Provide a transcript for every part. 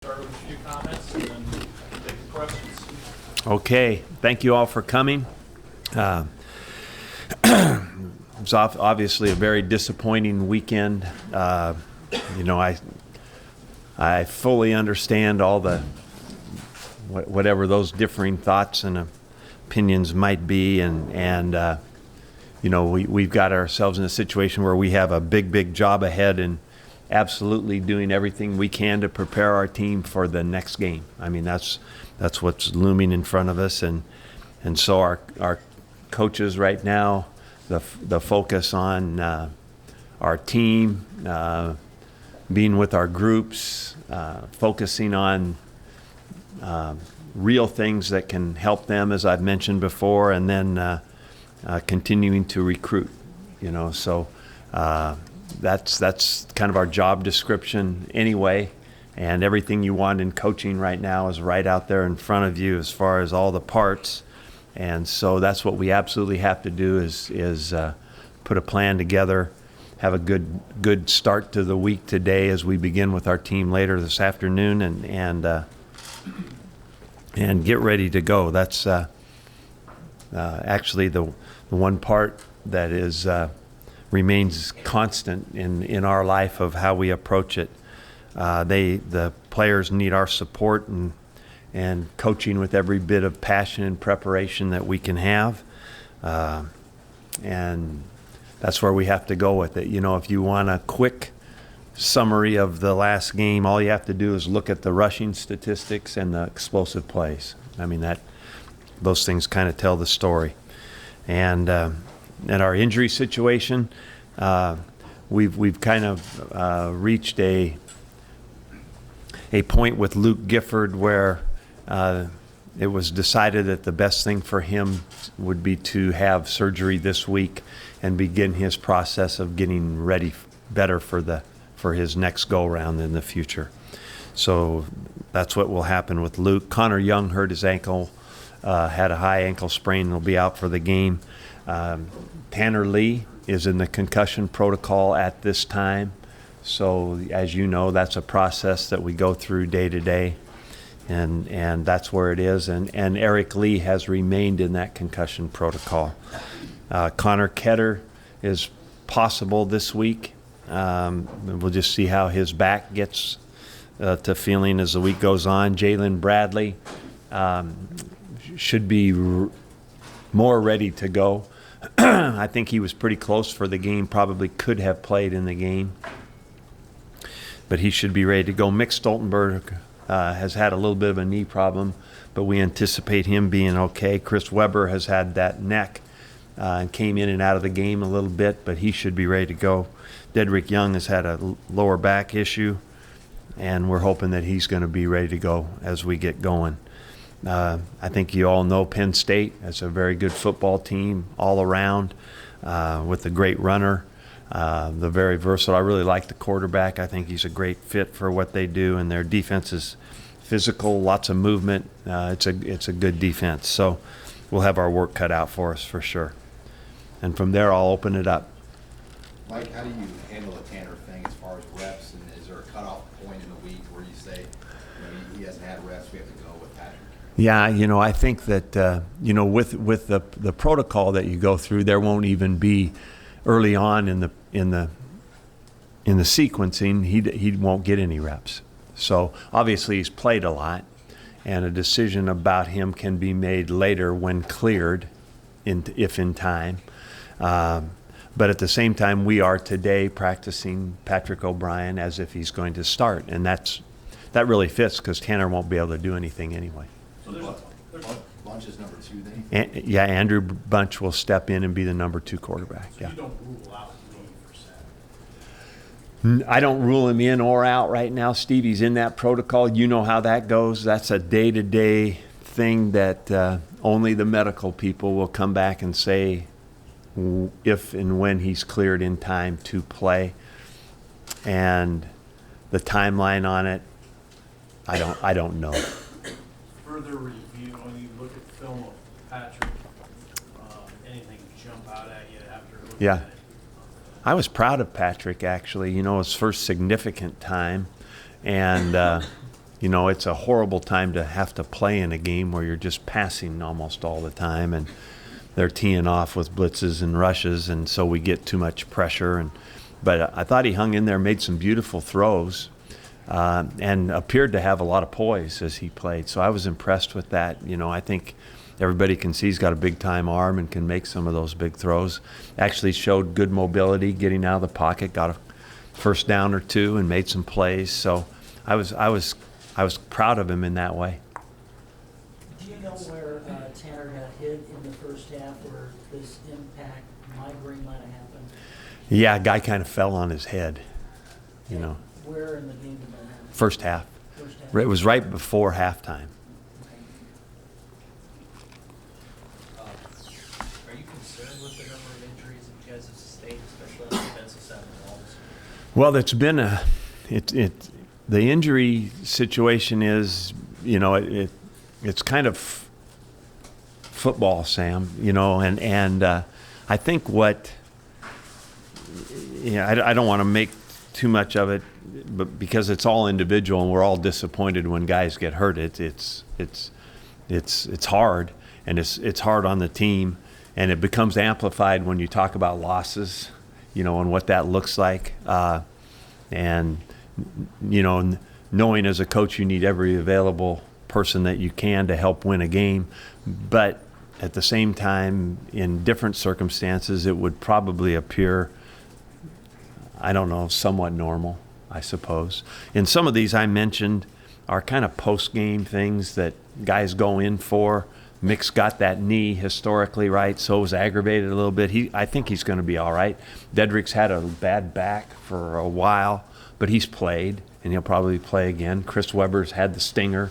Start with a few comments and then take the questions. Okay, thank you all for coming. It's obviously a very disappointing weekend. I fully understand all the whatever those differing thoughts and opinions might be, and we've got ourselves in a situation where we have a big job ahead, and absolutely doing everything we can to prepare our team for the next game. I mean, that's what's looming in front of us, and so our coaches right now, the focus on our team, being with our groups, focusing on real things that can help them, as I've mentioned before, and then continuing to recruit. So that's kind of our job description anyway. And everything you want in coaching right now is right out there in front of you as far as all the parts. And so that's what we absolutely have to do is put a plan together, have a good start to the week today as we begin with our team later this afternoon, and get ready to go. That's actually the one part that is remains constant in our life of how we approach it. The players need our support and coaching with every bit of passion and preparation that we can have, and that's where we have to go with it. If you want a quick summary of the last game, all you have to do is look at the rushing statistics and the explosive plays. I mean, those things kind of tell the story. And our injury situation, we've kind of reached a point with Luke Gifford where it was decided that the best thing for him would be to have surgery this week and begin his process of getting ready better for his next go-round in the future. So that's what will happen with Luke. Connor Young hurt his ankle, had a high ankle sprain, and will be out for the game. Tanner Lee is in the concussion protocol at this time. So as you know, that's a process that we go through day to day, and that's where it is. And Eric Lee has remained in that concussion protocol. Connor Ketter is possible this week. We'll just see how his back gets to feeling as the week goes on. Jalen Bradley should be more ready to go. I think he was pretty close for the game, probably could have played in the game, but he should be ready to go. Mick Stoltenberg has had a little bit of a knee problem, but we anticipate him being okay. Chris Weber has had that neck and came in and out of the game a little bit, but he should be ready to go. Dedrick Young has had a lower back issue, and we're hoping that he's going to be ready to go as we get going. I think you all know Penn State as a very good football team all around, with a great runner. They're very versatile. I really like the quarterback. I think he's a great fit for what they do, and their defense is physical, lots of movement. It's a good defense. So we'll have our work cut out for us for sure. And from there, I'll open it up. Mike, how do you handle the Tanner thing as far as reps, and is there a cutoff point in the week where you say, he hasn't had reps, we have to go with Patrick? Yeah, I think that with the protocol that you go through, there won't even be early on in the sequencing. He won't get any reps. So obviously he's played a lot, and a decision about him can be made later when cleared, if in time. But at the same time, we are today practicing Patrick O'Brien as if he's going to start, and that really fits because Tanner won't be able to do anything anyway. So there's Bunch is number 2 then? Andrew Bunch will step in and be the number 2 quarterback. so Yeah. you don't rule out Lee for Saturday. I don't rule him in or out right now, Steve. He's in that protocol. You know how that goes. That's a day-to-day thing that only the medical people will come back and say if and when he's cleared in time to play. And the timeline on it, I don't know. Further review, when you look at film of Patrick, anything jump out at you after looking Yeah. at it? I was proud of Patrick, actually. His first significant time, and it's a horrible time to have to play in a game where you're just passing almost all the time, and they're teeing off with blitzes and rushes, and so we get too much pressure. But I thought he hung in there, made some beautiful throws, and appeared to have a lot of poise as he played. So I was impressed with that. I think everybody can see he's got a big-time arm and can make some of those big throws. Actually showed good mobility, getting out of the pocket, got a first down or two, and made some plays. So I was proud of him in that way. Do you know where Tanner got hit in the first half where this impact migraine might have happened? Yeah, a guy kind of fell on his head, Where in the game did that happen? First half. First half. It was right before halftime. Are you concerned with the number of injuries that you guys have sustained, especially on the defensive side of the balls? Well, it's been the injury situation is, it's kind of football, Sam, and I think I don't want to make too much of it, but because it's all individual and we're all disappointed when guys get hurt. It's hard, and it's hard on the team, and it becomes amplified when you talk about losses, and what that looks like, and knowing as a coach you need every available person that you can to help win a game, but at the same time, in different circumstances, it would probably appear, I don't know, somewhat normal, I suppose. And some of these I mentioned are kind of post-game things that guys go in for. Mick's got that knee historically right, so it was aggravated a little bit. I think he's going to be all right. Dedrick's had a bad back for a while, but he's played, and he'll probably play again. Chris Webber's had the stinger.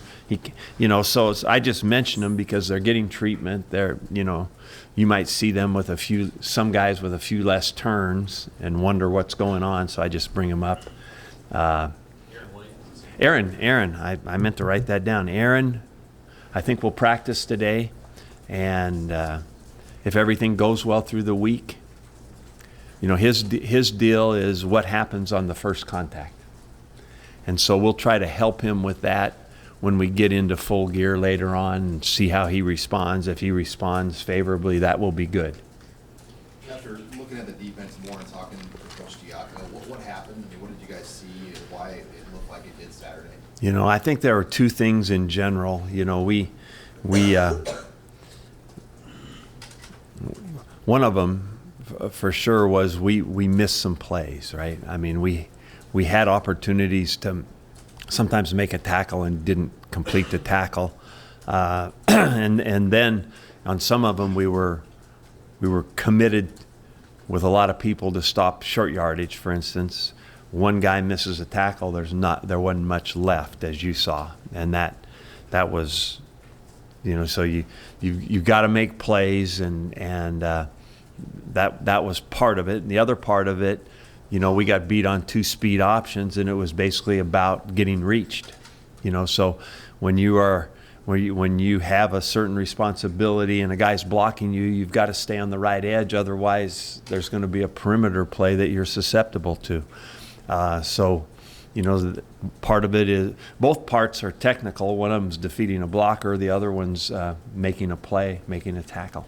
So I just mention them because they're getting treatment. You might see them with some guys with a few less turns and wonder what's going on, so I just bring them up. Aaron, I meant to write that down. Aaron, I think we'll practice today, and if everything goes well through the week, his deal is what happens on the first contact. And so we'll try to help him with that when we get into full gear later on and see how he responds. If he responds favorably, that will be good. After looking at the defense more and talking to Coach Diaco, what happened? What did you guys see and why it looked like it did Saturday? I think there are two things in general. We one of them for sure was we missed some plays, right? I mean, we had opportunities to sometimes make a tackle and didn't complete the tackle, and then on some of them we were committed with a lot of people to stop short yardage. For instance, one guy misses a tackle, there wasn't much left, as you saw, and that was, so you got to make plays, and that was part of it. And the other part of it, we got beat on 2 speed options, and it was basically about getting reached. So when you have a certain responsibility and a guy's blocking you, you've got to stay on the right edge. Otherwise, there's going to be a perimeter play that you're susceptible to. Part of it is, both parts are technical. One of them's defeating a blocker, the other one's making a play, making a tackle.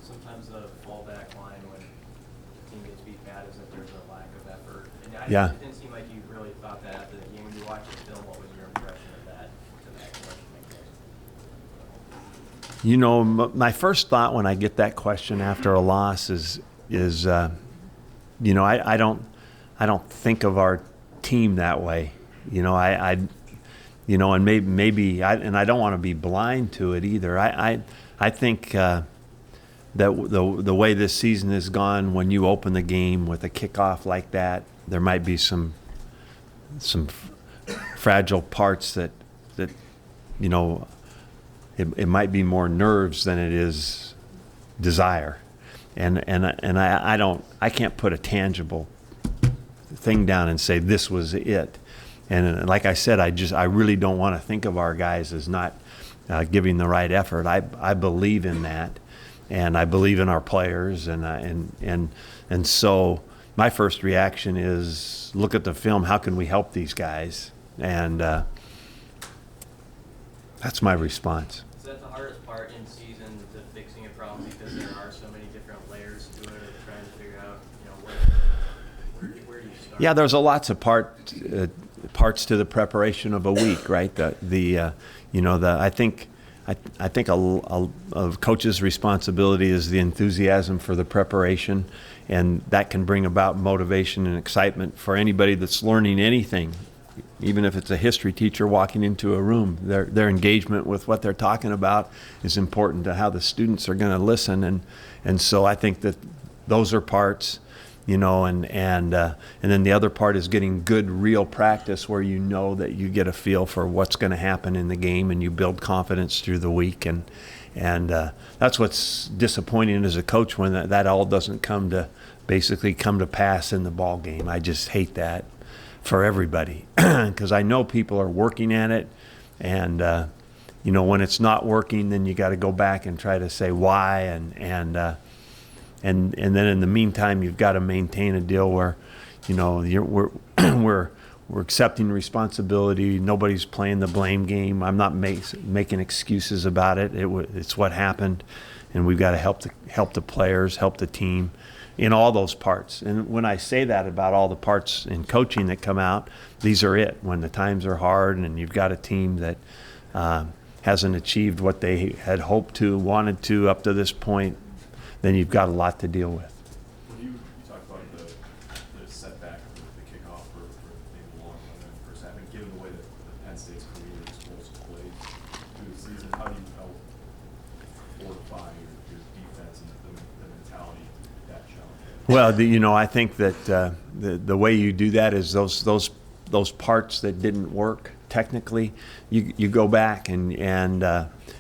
Sometimes the fallback line when the team gets beat bad is that there's a lack of effort. And Yeah. It didn't seem like you really thought that after the game. When you watched the film, what was your impression of that question? My first thought when I get that question after a loss is I don't think of our team that way. And maybe I don't want to be blind to it either. I think that the way this season has gone, when you open the game with a kickoff like that, there might be some fragile parts that it might be more nerves than it is desire, and I can't put a tangible thing down and say this was it. And like I said, I really don't want to think of our guys as not giving the right effort. I believe in that, and I believe in our players, and so my first reaction is look at the film. How can we help these guys? And That's my response. Is that the hardest part in season, the fixing a problem, because there are so many different layers to it, or trying to figure out, where do you start? Yeah, there's a lots of parts to the preparation of a week, right? I think a coach's responsibility is the enthusiasm for the preparation, and that can bring about motivation and excitement for anybody that's learning anything. Even if it's a history teacher walking into a room, their engagement with what they're talking about is important to how the students are going to listen, and so I think that those are parts, and then the other part is getting good real practice where you know that you get a feel for what's going to happen in the game and you build confidence through the week, and that's what's disappointing as a coach when that all doesn't come to pass in the ball game. I just hate that for everybody because I know people are working at it, and when it's not working, then you got to go back and try to say why, and then in the meantime you've got to maintain a deal where we're accepting responsibility. Nobody's playing the blame game. I'm not making excuses about it. It's what happened, and we've got to help the players, help the team in all those parts. And when I say that about all the parts in coaching that come out, these are it. When the times are hard and you've got a team that hasn't achieved what they had hoped to, wanted to up to this point, then you've got a lot to deal with. When you talk about the setback with the kickoff for maybe the long run in the first half, and given the way that Penn State's career is supposed to play through the season, how do you help fortify your defense and the mentality of that challenge? Well, I think that the way you do that is those parts that didn't work technically, you go back and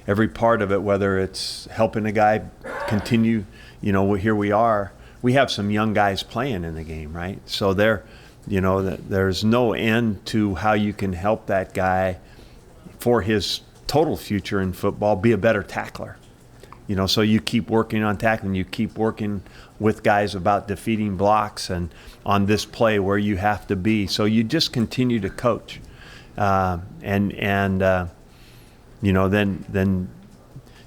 every part of it, whether it's helping a guy continue, here we have some young guys playing in the game, right? So there's no end to how you can help that guy for his total future in football be a better tackler. So you keep working on tackling, you keep working with guys about defeating blocks and on this play where you have to be. So you just continue to coach. Then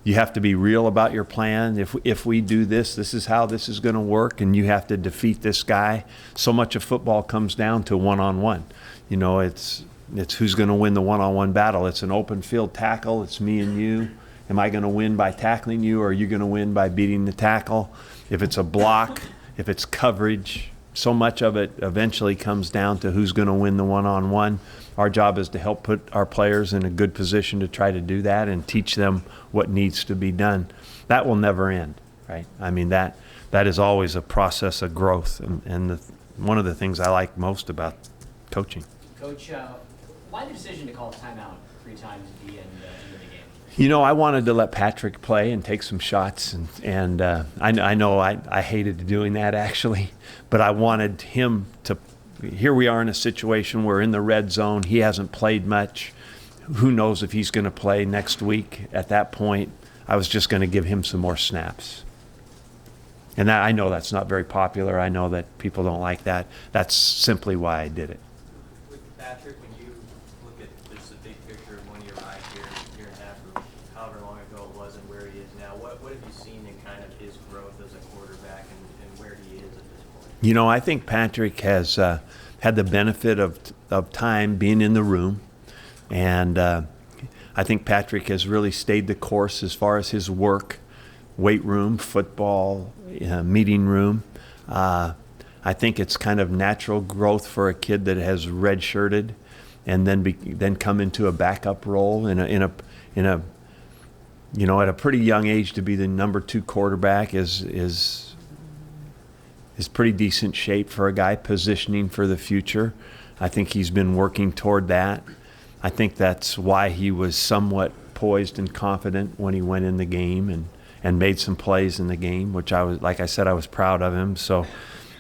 you have to be real about your plan. If we do this is how this is going to work, and you have to defeat this guy. So much of football comes down to one-on-one. It's who's going to win the one-on-one battle. It's an open field tackle. It's me and you. Am I going to win by tackling you, or are you going to win by beating the tackle? If it's a block, if it's coverage, so much of it eventually comes down to who's going to win the one-on-one. Our job is to help put our players in a good position to try to do that and teach them what needs to be done. That will never end, right? I mean, that is always a process of growth, and one of the things I like most about coaching. Coach, why the decision to call a timeout 3 times at the end of the game? I wanted to let Patrick play and take some shots, and I know I hated doing that actually, but I wanted him to. Here we are in a situation where in the red zone, he hasn't played much. Who knows if he's going to play next week? At that point, I was just going to give him some more snaps. And I know that's not very popular. I know that people don't like that. That's simply why I did it. With Patrick, when you look at just the big picture of when you arrived here, year and a half, or however long ago it was, and where he is now, what have you seen in kind of his growth as a quarterback and where he is at this point? I think Patrick has had the benefit of time being in the room, and I think Patrick has really stayed the course as far as his work, weight room, football, meeting room. I think it's kind of natural growth for a kid that has redshirted and then come into a backup role in a at a pretty young age to be the number 2 quarterback is pretty decent shape for a guy positioning for the future. I think he's been working toward that. I think that's why he was somewhat poised and confident when he went in the game and made some plays in the game, which I was proud of him. So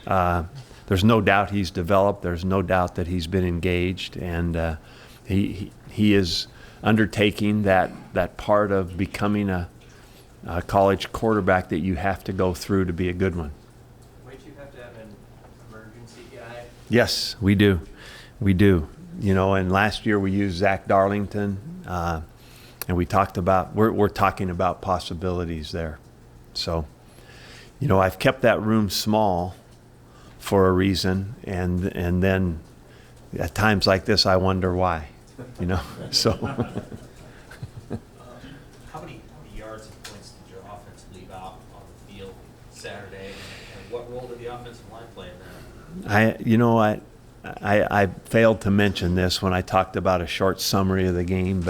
there's no doubt he's developed. There's no doubt that he's been engaged, and he is undertaking that part of becoming a college quarterback that you have to go through to be a good one. Wait, you have to have an emergency guy? Yes, we do. We do. And last year we used Zach Darlington. And we talked about, we're talking about possibilities there. So, you know, I've kept that room small for a reason, and then at times like this, I wonder why, you know, so. How many yards and points did your offense leave out on the field Saturday, and what role did the offensive line play in that? I failed to mention this when I talked about a short summary of the game,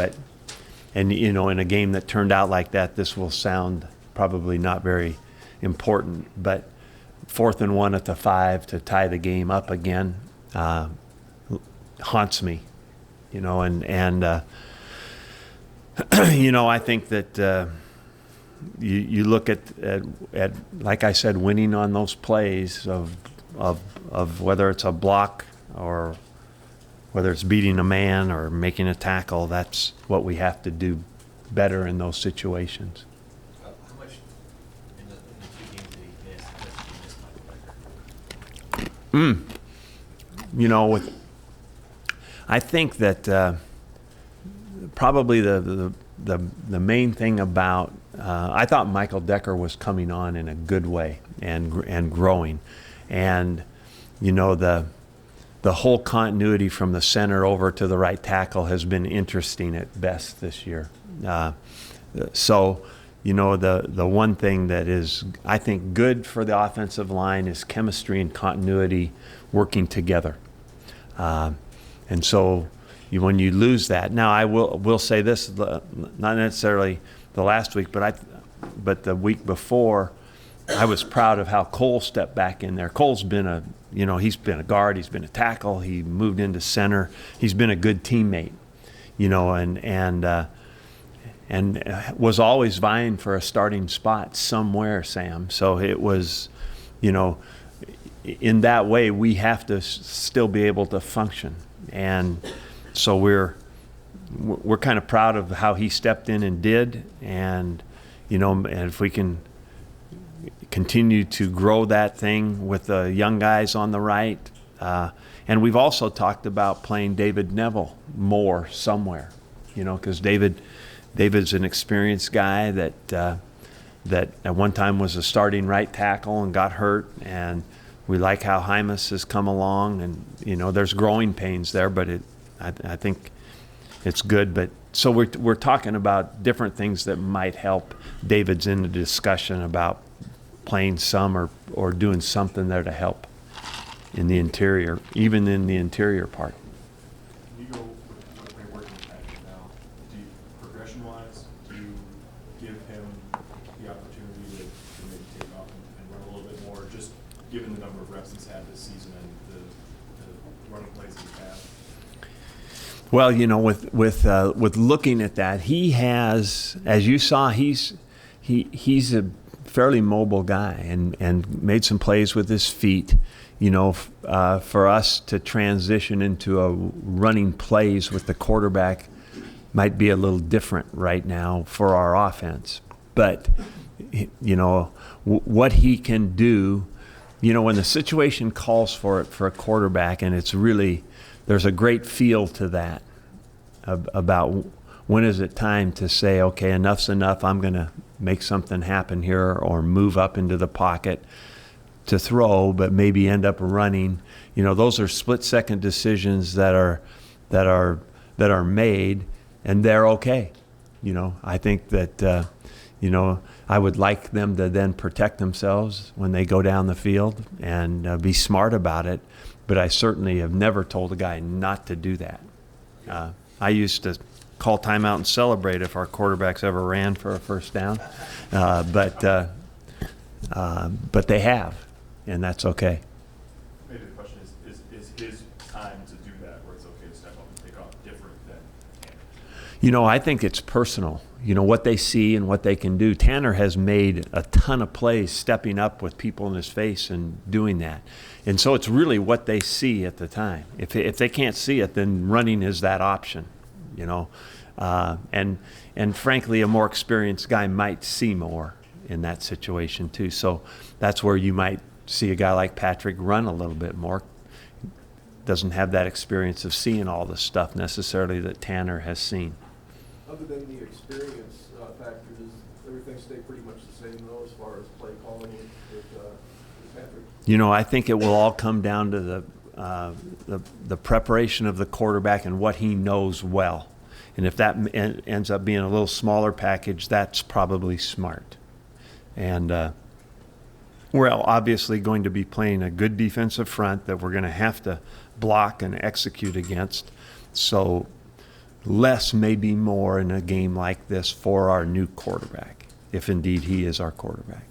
and you know, in a game that turned out like that, this will sound probably not very important, but 4th and 1 at the 5 to tie the game up again haunts me, you know, and you know, I think that you look at like I said, winning on those plays of whether it's a block or whether it's beating a man or making a tackle, that's what we have to do better in those situations. How much in the 2 games did he miss? How much did he miss Michael Becker? You know, I think that probably the main thing about I thought Michael Decker was coming on in a good way and growing, and you know, the whole continuity from the center over to the right tackle has been interesting at best this year. So, you know, the one thing that is, I think, good for the offensive line is chemistry and continuity working together. And so when you lose that, now I will say this, not necessarily the last week, but the week before, I was proud of how Cole stepped back in there. Cole's been he's been a guard, he's been a tackle, he moved into center. He's been a good teammate, you know, and was always vying for a starting spot somewhere, Sam. So it was, you know, in that way we have to still be able to function. And so we're kind of proud of how he stepped in and did, and you know, and if we can continue to grow that thing with the young guys on the right. And we've also talked about playing David Neville more somewhere, you know, because David's an experienced guy that at one time was a starting right tackle and got hurt, and we like how Hymas has come along, and you know, there's growing pains there, but I think it's good. But so we're talking about different things that might help. David's in the discussion about playing some or doing something there to help in the interior, even in the interior part. Can you go with way working with Patrick now? Progression-wise, do you give him the opportunity to maybe take off and run a little bit more, just given the number of reps he's had this season and the running plays he's had? Well, you know, with looking at that, he has, as you saw, he's a fairly mobile guy and made some plays with his feet. You know, for us to transition into a running plays with the quarterback might be a little different right now for our offense. But, you know, what he can do, you know, when the situation calls for it for a quarterback, and it's really, there's a great feel to that about when is it time to say, okay, enough's enough, I'm going to make something happen here, or move up into the pocket to throw, but maybe end up running. You know, those are split-second decisions that are made, and they're okay. You know, I think that you know, I would like them to then protect themselves when they go down the field and be smart about it. But I certainly have never told a guy not to do that. I used to call timeout and celebrate if our quarterbacks ever ran for a first down, but they have, and that's okay. Maybe the question is his time to do that, where it's okay to step up and take off, different than Tanner? You know, I think it's personal. You know, what they see and what they can do. Tanner has made a ton of plays stepping up with people in his face and doing that. And so it's really what they see at the time. If they can't see it, then running is that option, you know. And frankly, a more experienced guy might see more in that situation too. So that's where you might see a guy like Patrick run a little bit more. Doesn't have that experience of seeing all the stuff necessarily that Tanner has seen. Other than the experience factor, does everything stay pretty much the same though, as far as play calling with Patrick? You know, I think it will all come down to the preparation of the quarterback and what he knows well. And if that ends up being a little smaller package, that's probably smart. And we're obviously going to be playing a good defensive front that we're going to have to block and execute against. So less may be more in a game like this for our new quarterback, if indeed he is our quarterback.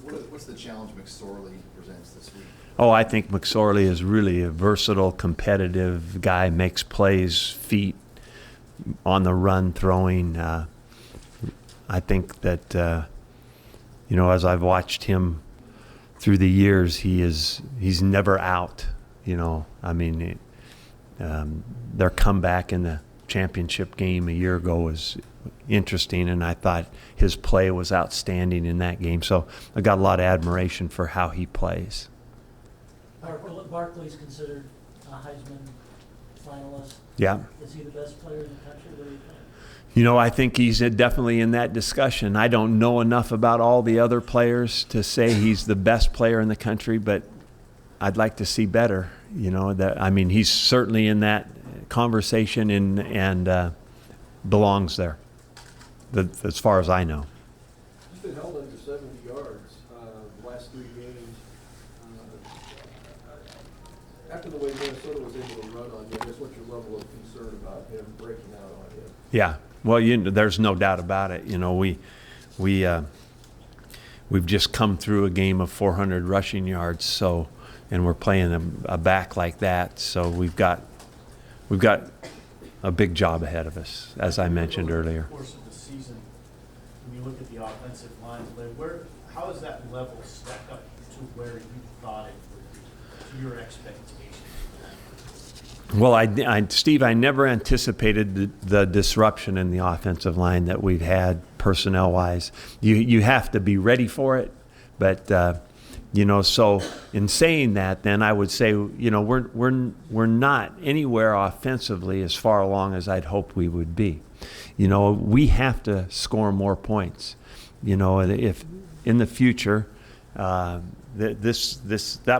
What's the challenge McSorely presents this week? Oh, I think McSorely is really a versatile, competitive guy, makes plays, feet, on the run, throwing. I think that, you know, as I've watched him through the years, he's never out. You know, I mean, their comeback in the championship game a year ago was interesting, and I thought his play was outstanding in that game. So I got a lot of admiration for how he plays. Barkley's considered a Heisman finalist. Yeah. Is he the best player in the country? What do you think? You know, I think he's definitely in that discussion. I don't know enough about all the other players to say he's the best player in the country, but I'd like to see better. You know, that, I mean, he's certainly in that conversation and belongs there, as far as I know. He's been held under 70 yards the last 3 games. After the way Minnesota was able to run on you, I guess what's your level of concern about him breaking out on you? Yeah, well, there's no doubt about it. You know, we've just come through a game of 400 rushing yards, so, and we're playing a back like that, so we've got a big job ahead of us, as I mentioned earlier. Over the course of the season, when you look at the offensive line play, how does that level stack up to where you thought it would be, to your expectations? Well, Steve, I never anticipated the disruption in the offensive line that we've had personnel-wise. You have to be ready for it, but you know. So in saying that, then I would say, you know, we're not anywhere offensively as far along as I'd hoped we would be. You know, we have to score more points. You know, if in the future, that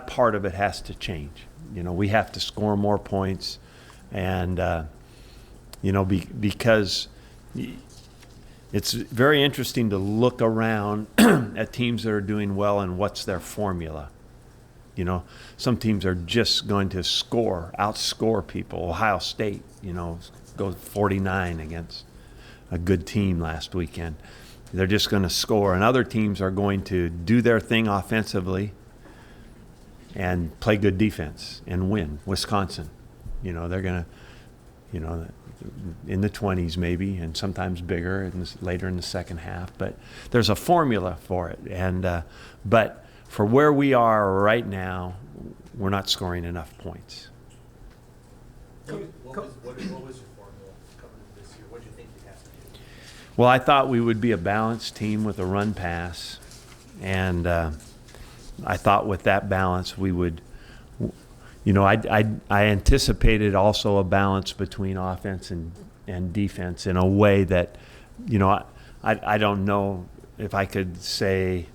part of it has to change. You know, we have to score more points, and you know, because it's very interesting to look around at teams that are doing well and what's their formula. You know, some teams are just going to outscore people. Ohio State, you know, goes 49 against a good team last weekend. They're just going to score, and other teams are going to do their thing offensively and play good defense and win. Wisconsin, you know, they're going to, you know, in the 20s maybe, and sometimes bigger and later in the second half. But there's a formula for it. And but for where we are right now, we're not scoring enough points. What was your formula coming into this year? What did you think you have to do? Well, I thought we would be a balanced team with a run pass, and I thought with that balance we would, you know, I anticipated also a balance between offense and defense in a way that, you know, I don't know if I could say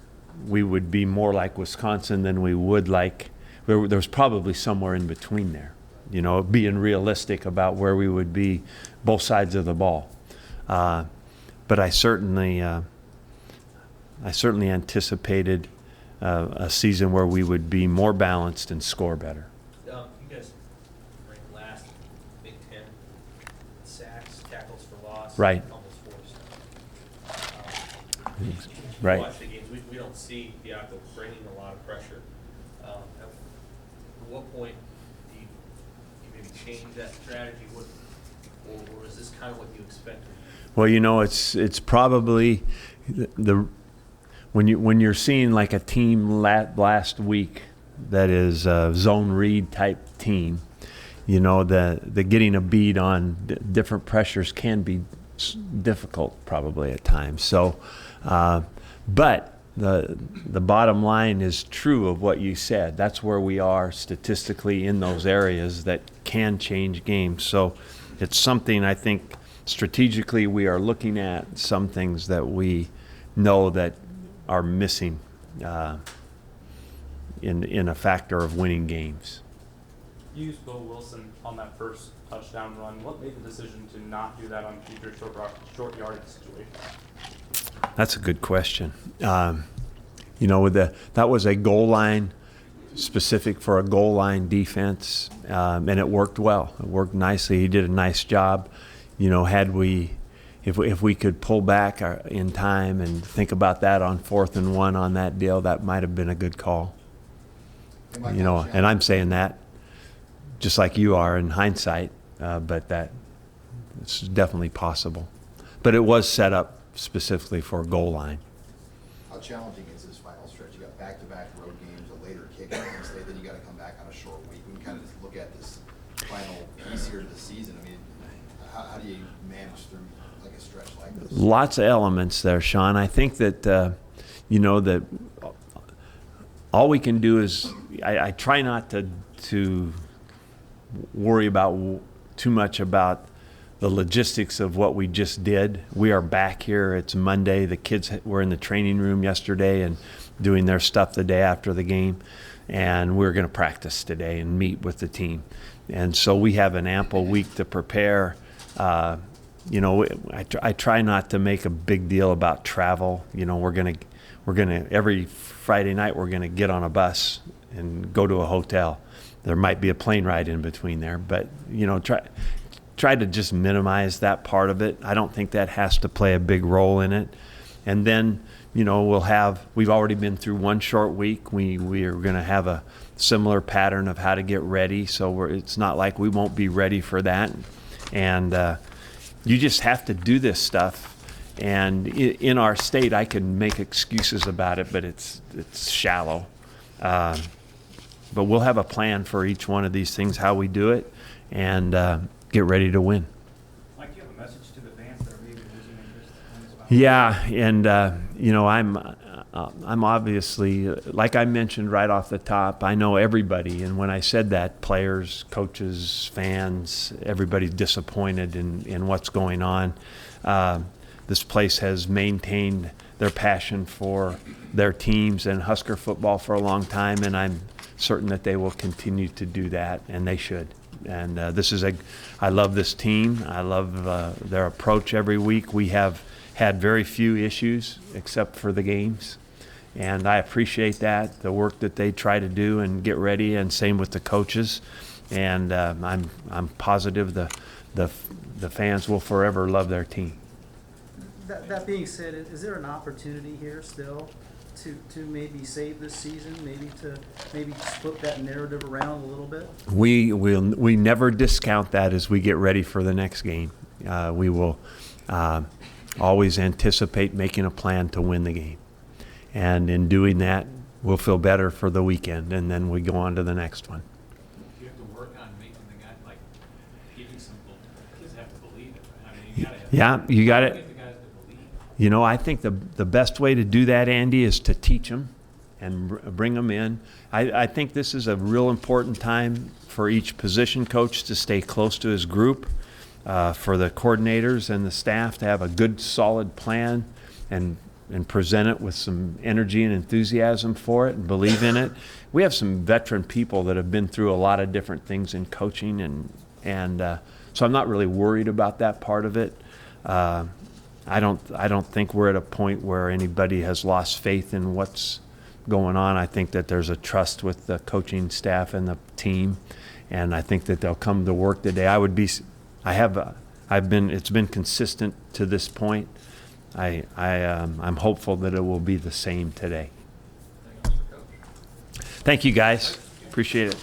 we would be more like Wisconsin than we would like. There's probably somewhere in between there, you know, being realistic about where we would be both sides of the ball. But I certainly anticipated a season where we would be more balanced and score better. You guys ranked last Big Ten sacks, tackles for loss, Right. almost forced. Right. Watch the games. We don't see Diaco bringing a lot of pressure. At what point do you maybe change that strategy? Or is this kind of what you expected? Well, you know, it's probably when you're seeing like a team last week that is a zone read type team, you know, the getting a beat on different pressures can be difficult probably at times. So, but the bottom line is true of what you said. That's where we are statistically in those areas that can change games. So it's something I think strategically we are looking at some things that we know that are missing in a factor of winning games. You used Boe Wilson on that first touchdown run. What made the decision to not do that on future short yardage situations? That's a good question. That was a goal line specific for a goal line defense, and it worked well. It worked nicely. He did a nice job. If we could pull back in time and think about that on 4th and 1 on that deal, that might have been a good call. And I'm saying that just like you are in hindsight, but that it's definitely possible. But it was set up specifically for a goal line. How challenging is this final stretch? You got back-to-back road games, a later kick at Penn State, then you got to come back on a short week. We can kind of just look at this final piece here of the season. I mean, how do you manage through like a stretch like this? Lots of elements there, Sean. I think that that all we can do is I try not to worry about too much about the logistics of what we just did. We are back here. It's Monday. The kids were in the training room yesterday and doing their stuff the day after the game, and we're going to practice today and meet with the team. And so we have an ample week to prepare. I try not to make a big deal about travel. We're gonna every Friday night we're gonna get on a bus and go to a hotel. There might be a plane ride in between there, but try to just minimize that part of it. I don't think that has to play a big role in it. And then we've already been through one short week. We are going to have a similar pattern of how to get ready, so it's not like we won't be ready for that. And you just have to do this stuff. And in our state, I can make excuses about it, but it's shallow. But we'll have a plan for each one of these things, how we do it, and get ready to win. Mike, do you have a message to the fans that are maybe losing interest in this final? Yeah, and I'm obviously, like I mentioned right off the top, I know everybody, and when I said that, players, coaches, fans, everybody's disappointed in what's going on. This place has maintained their passion for their teams and Husker football for a long time, and I'm certain that they will continue to do that, and they should. And I love this team. I love their approach every week. We have had very few issues except for the games, and I appreciate that, the work that they try to do and get ready, and same with the coaches. And I'm positive the fans will forever love their team. That being said, is there an opportunity here still to maybe save this season, maybe flip that narrative around a little bit? We never discount that as we get ready for the next game. We will always anticipate making a plan to win the game, and in doing that, we'll feel better for the weekend, and then we go on to the next one. You have to work on making the guy giving some kids have to believe it. I mean, you gotta have You got it. get the guys to believe. I think the best way to do that, Andy, is to teach them and bring them in. I think this is a real important time for each position coach to stay close to his group, for the coordinators and the staff to have a good, solid plan and present it with some energy and enthusiasm for it and believe in it. We have some veteran people that have been through a lot of different things in coaching, and so I'm not really worried about that part of it. I don't think we're at a point where anybody has lost faith in what's going on. I think that there's a trust with the coaching staff and the team, and I think that they'll come to work today. It's been consistent to this point. I'm hopeful that it will be the same today. Thank you, guys. Appreciate it.